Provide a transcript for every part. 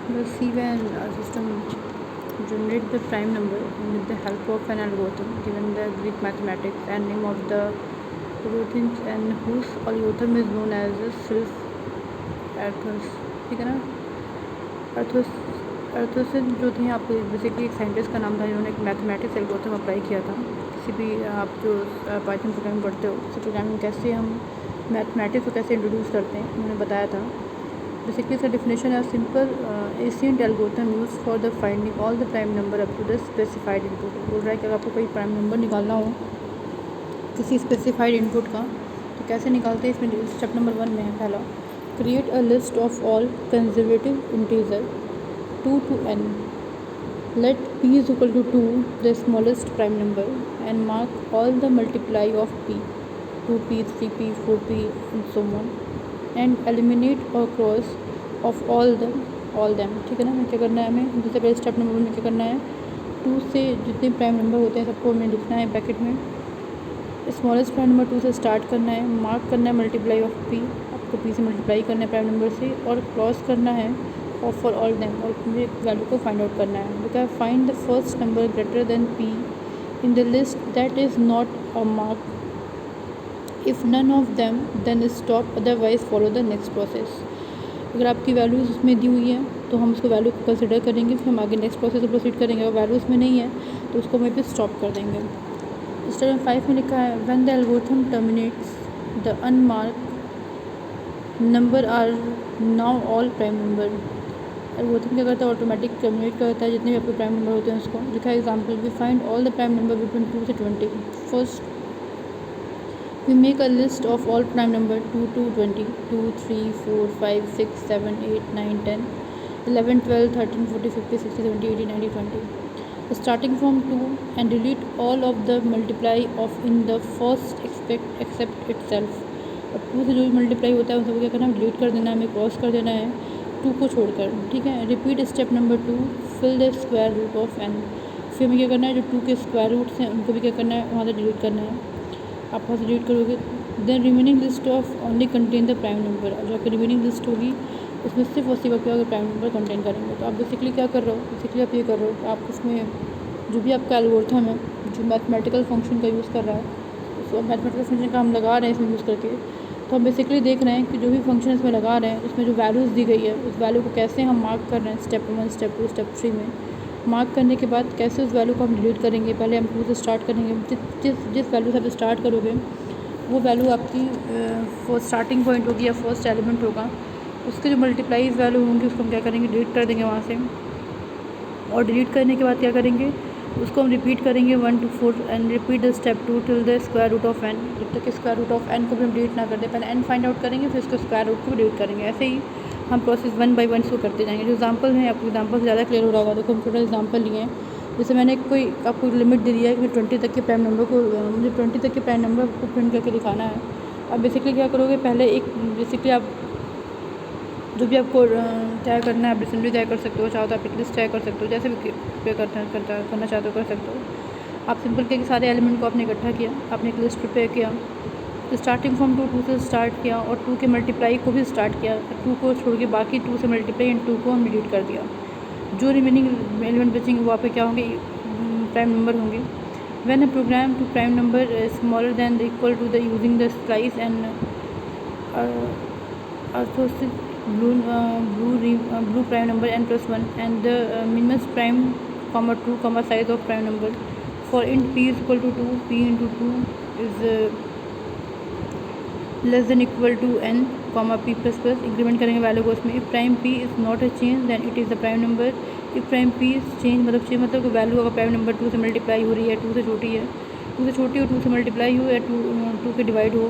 The see when our system generate the prime number with the help of an algorithm given the Greek mathematics and name of the routines and whose algorithm is known as the self Arthurs, ठीक है ना। अर्थोस अर्थोसिन जो थे आपको basically एक scientist का नाम था जिन्होंने एक मैथमेटिक्स एल्गोरिथम अप्लाई किया था। किसी भी आप जो पाइथन प्रोग्रामिंग पढ़ते हो उस प्रोग्रामिंग कैसे हम मैथमेटिक्स को कैसे इंट्रोड्यूस करते हैं उन्होंने बताया था। बेसिकली इसका डेफिनेशन है simple ancient algorithm use for the finding all the prime number up to the specified input. बोल रहा है कि अगर आपको कोई प्राइम नंबर निकालना हो किसी स्पेसिफाइड इनपुट का तो कैसे निकालते हैं। इसमें स्टेप नंबर 1 में है पहला, create a list of all conservative integer 2 to n. Let p is equal to 2, the smallest prime number, and mark all the multiply of p, 2p, 3p, 4p, and so on, and eliminate or cross of all them. ठीक है ना। हमें क्या करना है, हमें जैसे पहले स्टेप नंबर 1 में क्या करना है, 2 से जितने प्राइम नंबर होते हैं सबको हमें लिखना है ब्रैकेट में। स्मॉलेस्ट प्राइम नंबर 2 से स्टार्ट करना है, मार्क करना है मल्टीप्लाई ऑफ पी, आपको पी से मल्टीप्लाई करना है प्राइम नंबर से, और क्रॉस करना है और फॉर ऑल देम, और मुझे वैल्यू को फाइंड आउट करना है। Because find the first number greater than p in the list that is not a mark. If none of them then stop, otherwise follow the next process. अगर आपकी values उसमें दी हुई है तो हम उसको वैल्यू को कंसिडर करेंगे, फिर हम आगे नेक्स्ट प्रोसेस में प्रोसीड करेंगे। अगर वैल्यू उसमें नहीं है तो उसको वहीं पे स्टॉप कर देंगे। स्टेप 5 में लिखा है, when the algorithm terminates the unmarked number are now all prime number. Algorithm क्या करता है, ऑटोमेटिक टर्मिनेट करता है जितने भी आपके प्राइम नंबर होते हैं उसको। लिखा है example, we find all the prime number between 2 से 20। First we make a list of all prime number 2 to 20, 2, 3, 4, 5, 6, 7, 8, 9, 10, 11, 12, 13, 14, 15, 16, 17, 18, 19, 20, starting from 2 and delete all of the multiply of in the first except itself। और 2 से जो भी multiply होता है उन सबको क्या करना है, डिलीट कर देना है, हमें क्रॉस कर देना है 2 को छोड़कर। ठीक है। Repeat step number 2, fill the square root of n। फिर हमें क्या करना है, जो 2 के स्क्वायर रूट्स हैं उनको भी क्या करना है, वहाँ से डिलीट करना है। आप वहाँ से डिलीट करोगे then remaining list of only contain the prime number. जो आपकी रिमेनिंग लिस्ट होगी उसमें सिर्फ उसी वक्त क्या प्राइम नंबर कंटेन करेंगे। तो आप बेसिकली क्या कर रहे हो, बेसिकली आप ये कर रहे हो कि आप उसमें जो भी आपका एल्गोरिथम है जो मैथमेटिकल फंक्शन का यूज़ कर रहा है उसको मैथमेटिकल फंक्शन का हम लगा रहे हैं इसमें यूज़ करके। तो हम बेसिकली देख रहे हैं कि जो भी फंक्शन इसमें लगा रहे हैं उसमें जो वैल्यूज़ दी गई है उस वैल्यू को कैसे हम मार्क कर रहे हैं। स्टेप 1, स्टेप 2, स्टेप 3 में मार्क करने के बाद कैसे उस वैल्यू को हम डिलीट करेंगे। पहले हम 2 से स्टार्ट करेंगे, जिस वैल्यू से आप स्टार्ट करोगे वो वैल्यू आपकी फर्स्ट स्टार्टिंग पॉइंट होगी या फर्स्ट एलिमेंट होगा। उसके जो मल्टीप्लाइज वैल्यू होंगी उसको हम क्या करेंगे, डिलीट कर देंगे वहाँ से। और डिलीट करने के बाद क्या करेंगे, उसको हम रिपीट करेंगे 1 to 4 and repeat the step 2 till the square root of n। जब तक स्क्वायर रूट ऑफ n को भी हम डिलीट ना कर दें, पहले n फाइंड आउट करेंगे फिर उसको स्क्वायर रूट को भी डिलीट करेंगे। ऐसे ही हम प्रोसेस 1 by 1 इसको करते जाएंगे। जो एग्जांपल है आपको एग्जांपल से ज़्यादा क्लियर हो रहा होगा। देखो हम छोटा एग्जांपल लिए हैं, जैसे मैंने कोई आपको लिमिट दे दिया है कि 20 तक के प्राइम नंबर को मुझे 20 तक के प्राइम नंबर को प्रिंट करके दिखाना है। अब बेसिकली क्या करोगे, पहले एक बेसिकली आप जो भी आपको तय करना है आप असेंबली तय कर सकते हो, चाहो तो आप एक लिस्ट तय कर सकते हो, जैसे भी पे करना चाहते हो कर सकते हो। आप सिंपल के सारे एलिमेंट को आपने इकट्ठा किया, आपने एक लिस्ट प्रिपेयर किया, स्टार्टिंग फ्रॉम 2 से स्टार्ट किया और 2 के मल्टीप्लाई को भी स्टार्ट किया। 2 को छोड़ के बाकी 2 से मल्टीप्लाई एंड 2 को हम डिलीट कर दिया। जो रिमेनिंग एलिमेंट बचेंगे वो आप क्या होंगे, प्राइम नंबर होंगे। When a program to prime number smaller than the equal to the using the slice and eratosthenes blue prime number n+1 and the minimum prime comma 2 comma size of prime number for int p is equal to 2, p into 2 is less than equal to n comma p plus plus। Increment करेंगे value को उसमें। If prime p is not a change then it is the prime number। If prime p is change मतलब कि value अगर prime number 2 से multiply हो रही है, 2 से छोटी है, 2 से छोटी हो, 2 से मल्टीप्लाई हो या 2 के डिवाइड हो,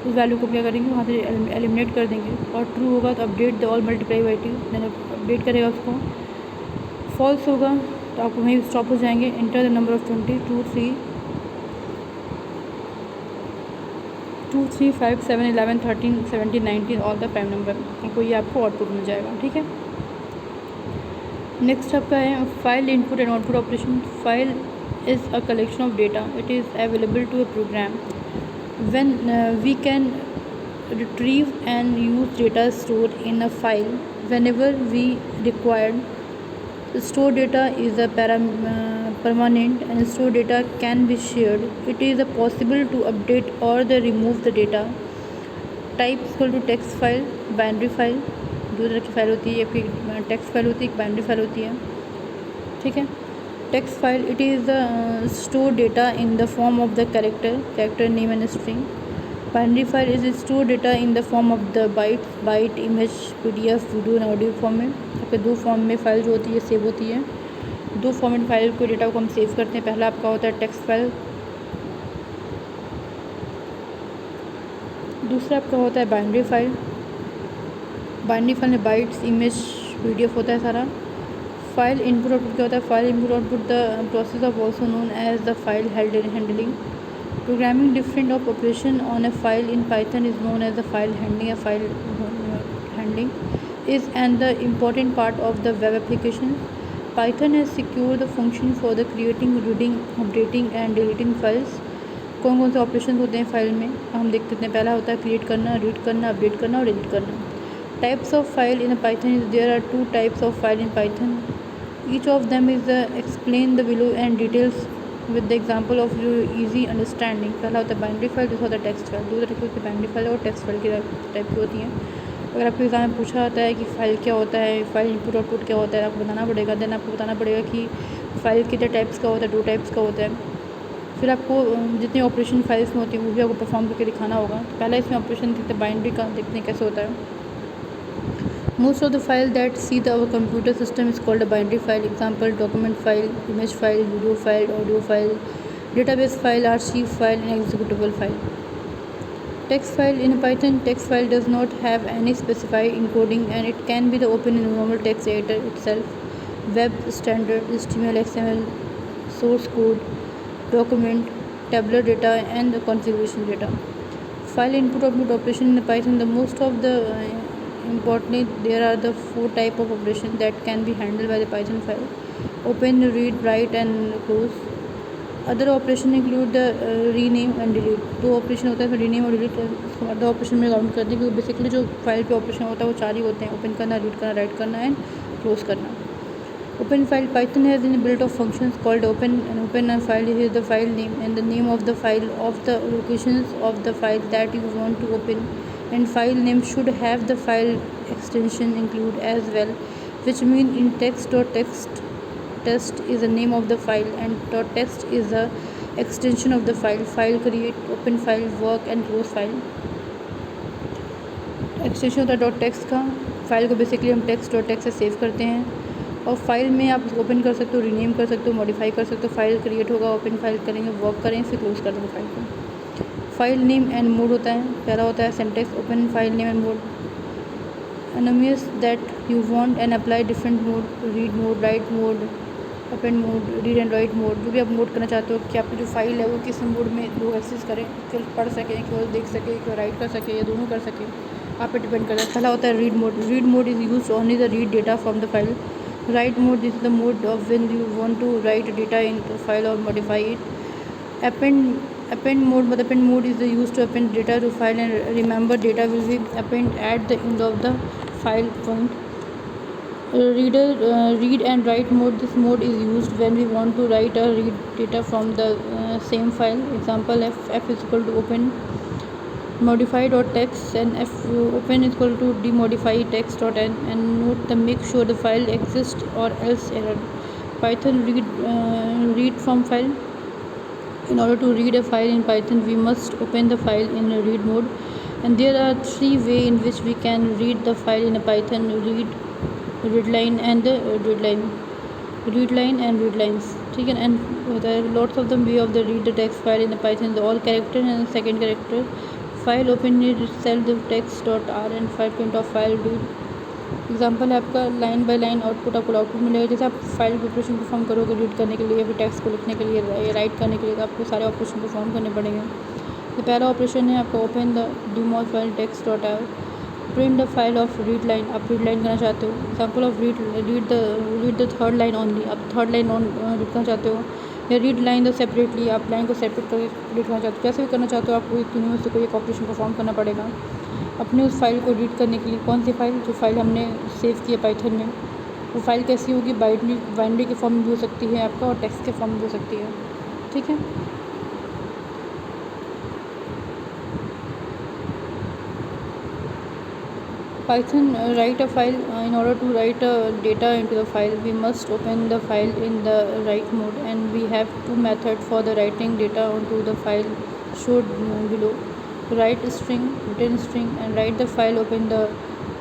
उस वैल्यू को क्या करेंगे वहाँ से एलिमिनेट कर देंगे। और ट्रू होगा तो update the all multiply by 2, then update करेगा उसको। फॉल्स होगा तो आप वहीं स्टॉप हो जाएंगे। Enter the number of 20, 2, 3, 5, 7, 11, 13, 17, 19 all the prime number, आपको ये आपको आउटपुट मिल जाएगा। ठीक है। नेक्स्ट आपका है file input and output operation. File is a collection of data, it is available to a program when we can retrieve and use data stored in a file whenever we required. Store data is a permanent, and store data can be shared. It is possible to update or remove the data. Type equal to text file, binary file, दो तरह की file होती है, एक text file होती है, एक binary file होती है, ठीक है। Text file, it is the store data in the form of the character name and string. Binary file is store data in the form of the byte, image, PDF, video and audio format. आपके दो form में file जो होती है save होती है. दो format file को डेटा को हम सेव करते हैं. पहला आपका होता है टेक्स्ट फाइल, दूसरा आपका होता है बाइनरी फाइल. बाइनरी फाइल में बाइट्स, इमेज, PDF होता है सारा. फाइल इनपुट आउटपुट क्या होता है? File input output the process of also known as the file handling. Programming different of operation on a file in Python is known as the file handling. A file handling is the important part of the web application. Python has secured the function for the creating, reading, updating and deleting files. कौन कौन से operation होते हैं file में हम देख लेते हैं. पहला होता है क्रिएट करना, रीड करना, अपडेट करना और डिलीट करना. Types of file in Python is there are 2 types of file in Python. Each of them is explain the below and details with the example of easy understanding. पहला होता है binary file, दूसरा होता है text file. दो तरह की होती है, बाइनरी फाइल और टेक्स्ट फाइल की टाइप की होती हैं. अगर आपके एग्जाम में पूछा जाता है कि फ़ाइल क्या होता है, फाइल इनपुट आउटपुट क्या होता है, आपको बताना पड़ेगा. देन आपको बताना पड़ेगा कि फ़ाइल कितने टाइप्स का होता है, 2 टाइप्स का होता है. फिर आपको जितने ऑपरेशन फाइल्स में होती हैं वो भी आपको परफॉर्म करके दिखाना होगा. पहला इसमें ऑपरेशन देखते हैं बाइनरी का, देखते हैं कैसे होता है. Most of the file that see our computer system is called a binary file. Example: document file, image file, video file, audio file, database file, archive file, and executable file. Text file in Python. Text file does not have any specified encoding and it can be the open in normal text editor itself. Web standard, HTML, XML, source code, document, tabular data, and the configuration data. File input output operation in Python. The most of the importantly, there are the 4 type of operation that can be handled by the Python file: open, read, write, and close. Other operation include the rename and delete. 2 operation होता है इसमें, rename और delete. इसको other operation में count करते हैं क्योंकि basically जो फाइल पे ऑपरेशन होता है वो 4 ही होते हैं: ओपन करना, रीड करना, राइट करना एंड क्लोज करना. Open file. Python has in built of functions called open, and open a file is the file name and the name of the file of the locations of the file that you want to open. And file name should have the file extension include as well, which mean in test is the name of the file and .text is the extension of the file. File create, open file, work and close file. Extension होता है .text का. File को basically हम text से save करते हैं और file में आप ओपन कर सकते हो, रीनेम कर सकते हो, मॉडिफाई कर सकते हो. फाइल क्रिएट होगा, ओपन फाइल करेंगे, वर्क करेंगे, फिर क्लोज कर देंगे फाइल को. फाइल नेम एंड मोड होता है. पहला होता है syntax: open file name and mode. Anonymous that you want and apply different mode: read mode, right mode, open mode, read and right mode. जो भी आप मोड करना चाहते हो कि आपकी जो फाइल है वो किस मोड में लोग एक्सेस करें, केवल पढ़ सकें, केवल देख सकें, केवल राइट कर सकें या दोनों कर सकें, आप पे डिपेंड करता है. पहला होता है read mode. Read mode is use only the read data from the file. Write mode is the mode of when you want to write data into file or modify it. Append mode is the used to append data to file and remember data will be append at the end of the file point. Read and write mode. This mode is used when we want to write or read data from the same file. Example: f is equal to open modify .text and f open is equal to demodify text and note the make sure the file exists or else error. Python read from file. In order to read a file in Python we must open the file in read mode, and there are 3 ways in which we can read the file in a Python: readline and readline and readlines. ठीक है. And there are lots of the way of the read the text file in the Python: the all character and the second character. File open itself the text.r and file print of file read. Example है आपका line by line output, आपको output मिलेगा. जैसे आप file operation perform करोगे read करने के लिए या फिर टेक्स्ट को लिखने के लिए या राइट करने के लिए, तो आपको सारे ऑपरेशन परफॉर्म करने पड़ेंगे. तो पहला ऑपरेशन है आपका open the demo file text.r. Print the file of read line. आप रीड लाइन करना चाहते हो. Example of read the third line only. आप थर्ड लाइन रीड करना चाहते हो या रीड लाइन द सेपरेटली, आप लाइन को सेपरेट करके रीड करना चाहते हो. कैसे भी करना चाहते हो आपको एक में से कोई एक ऑपरेशन परफॉर्म करना पड़ेगा. अपने उस फाइल को रीड करने के लिए। कौन सी फाइल? जो फाइल हमने सेव की है पाइथन में। वो फाइल कैसी होगी? बाइनरी के फॉर्म में भी हो सकती है आपका, और टेक्स्ट के फॉर्म में भी हो सकती है। ठीक है। Python write a file. In order to write data into the file, we must open the file in the write mode, and we have two methods for the writing data onto the file showed below. Write string, return string, and write the file. Open the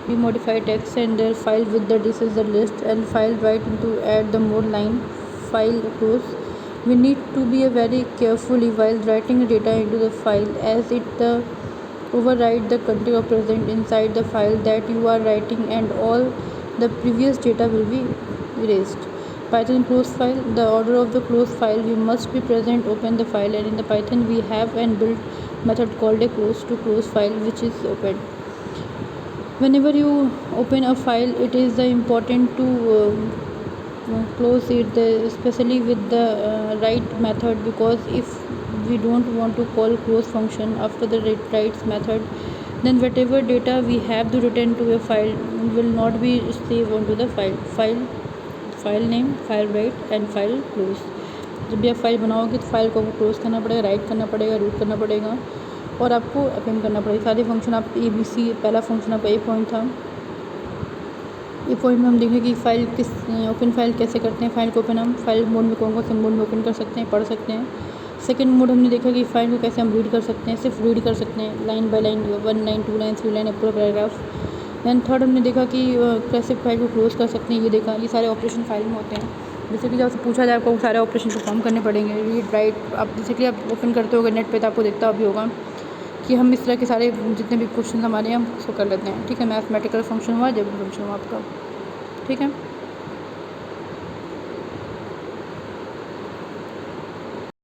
demodified text and the file with the this is the list, and file write into add the mode line file close. We need to be very carefully while writing data into the file, as it the override the content of present inside the file that you are writing, and all the previous data will be erased. Python close file. The order of the close file we must be present. Open the file, and in the Python we have an built method called a close to close file, which is opened. Whenever you open a file, it is important to close it, especially with the write method, because if we don't want to call close function after the write method, then whatever data we have to return to a file will not be saved onto the file name, file write and file close. जब भी आप file बनाओगे तो file को close करना पड़ेगा, right करना पड़ेगा, रूट करना पड़ेगा, और आपको अपेंड करना पड़ेगा सारे फंक्शन। आप ABC पहला फंक्शन आपका ए पॉइंट था। ये पॉइंट में हम देखेंगे कि फ़ाइल किस ओपन फाइल कैसे करते हैं। फाइल को ओपन हम फाइल मोड में कौन से मोड में ओपन कर सकते हैं, पढ़ सकते हैं। सेकंड मोड हमने देखा कि फाइल को कैसे हम रीड कर सकते हैं, सिर्फ रीड कर सकते हैं line by line, 1 line 2 line 3 line पूरा पैराग्राफ। दैन थर्ड हमने देखा कि कैसे फाइल को क्लोज कर सकते हैं। ये देखा, ये सारे ऑपरेशन फाइल में होते हैं। जैसे कि जब आपसे पूछा जाए आपको सारे ऑपरेशन परफॉर्म करने पड़ेंगे, रीड राइट। आप जैसे कि आप ओपन करते होगे नेट पे तो आपको देखता भी होगा कि हम इस तरह के सारे जितने भी क्वेश्चन हमारे हैं हम उसको कर लेते हैं। ठीक है, मैथमेटिकल फंक्शन हुआ, जब फंक्शन हुआ आपका। ठीक है।